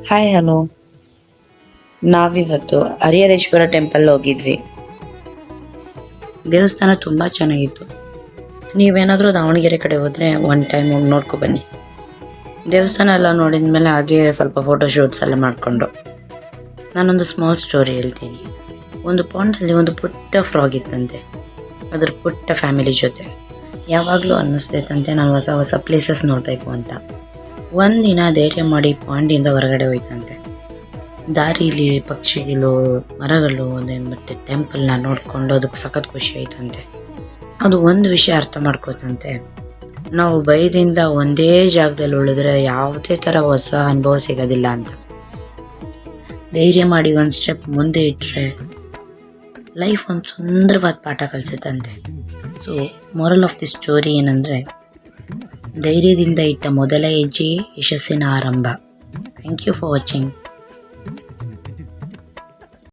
Hi hello. ನಾವಿವತ್ತು Harihareshwara temple ಹೋಗಿದ್ವಿ. ದೇವಸ್ಥಾನ ತುಂಬ ಚೆನ್ನಾಗಿತ್ತು. ನೀವೇನಾದರೂ ದಾವಣಗೆರೆ ಕಡೆ ಹೋದರೆ ಒನ್ ಟೈಮ್ ಹೋಗಿ ನೋಡ್ಕೊ ಬನ್ನಿ. ದೇವಸ್ಥಾನ ಎಲ್ಲ ನೋಡಿದ್ಮೇಲೆ ಹಾಗೆ ಸ್ವಲ್ಪ ಫೋಟೋ ಶೂಟ್ಸ್ ಎಲ್ಲ ಮಾಡಿಕೊಂಡು ನಾನೊಂದು ಸ್ಮಾಲ್ ಸ್ಟೋರಿ ಹೇಳ್ತೀನಿ. ಒಂದು ಪಾಂಡಲ್ಲಿ ಒಂದು ಪುಟ್ಟ ಫ್ರಾಗ್ ಇತ್ತಂತೆ. ಅದ್ರ ಪುಟ್ಟ ಫ್ಯಾಮಿಲಿ ಜೊತೆ ಯಾವಾಗಲೂ ಅನ್ನಿಸ್ತೈತಂತೆ ನಾನು ಹೊಸ ಹೊಸ ಪ್ಲೇಸಸ್ ನೋಡಬೇಕು ಅಂತ. ಒಂದಿನ ಧೈರ್ಯ ಮಾಡಿ ಪಾಂಡಿಯಿಂದ ಹೊರಗಡೆ ಹೋಯ್ತಂತೆ. ದಾರಿಲಿ ಪಕ್ಷಿಗಳು, ಮರಗಳು, ಮತ್ತೆ ಟೆಂಪಲ್ನ ನೋಡ್ಕೊಂಡು ಅದಕ್ಕೆ ಸಖತ್ ಖುಷಿ ಆಯ್ತಂತೆ. ಅದು ಒಂದು ವಿಷಯ ಅರ್ಥ ಮಾಡ್ಕೋತಂತೆ, ನಾವು ಭಯದಿಂದ ಒಂದೇ ಜಾಗದಲ್ಲಿ ಉಳಿದ್ರೆ ಯಾವುದೇ ಥರ ಹೊಸ ಅನುಭವ ಸಿಗೋದಿಲ್ಲ ಅಂತ. ಧೈರ್ಯ ಮಾಡಿ ಒಂದು ಸ್ಟೆಪ್ ಮುಂದೆ ಇಟ್ಟರೆ ಲೈಫ್ ಒಂದು ಸುಂದರವಾದ ಪಾಠ ಕಲಿಸುತ್ತಂತೆ. So moral of the story ಏನಂದರೆ, ಧೈರ್ಯದಿಂದ ಇಟ್ಟ ಮೊದಲ ಹೆಜ್ಜೆಯೇ ಯಶಸ್ಸಿನ ಆರಂಭ. Thank you for watching.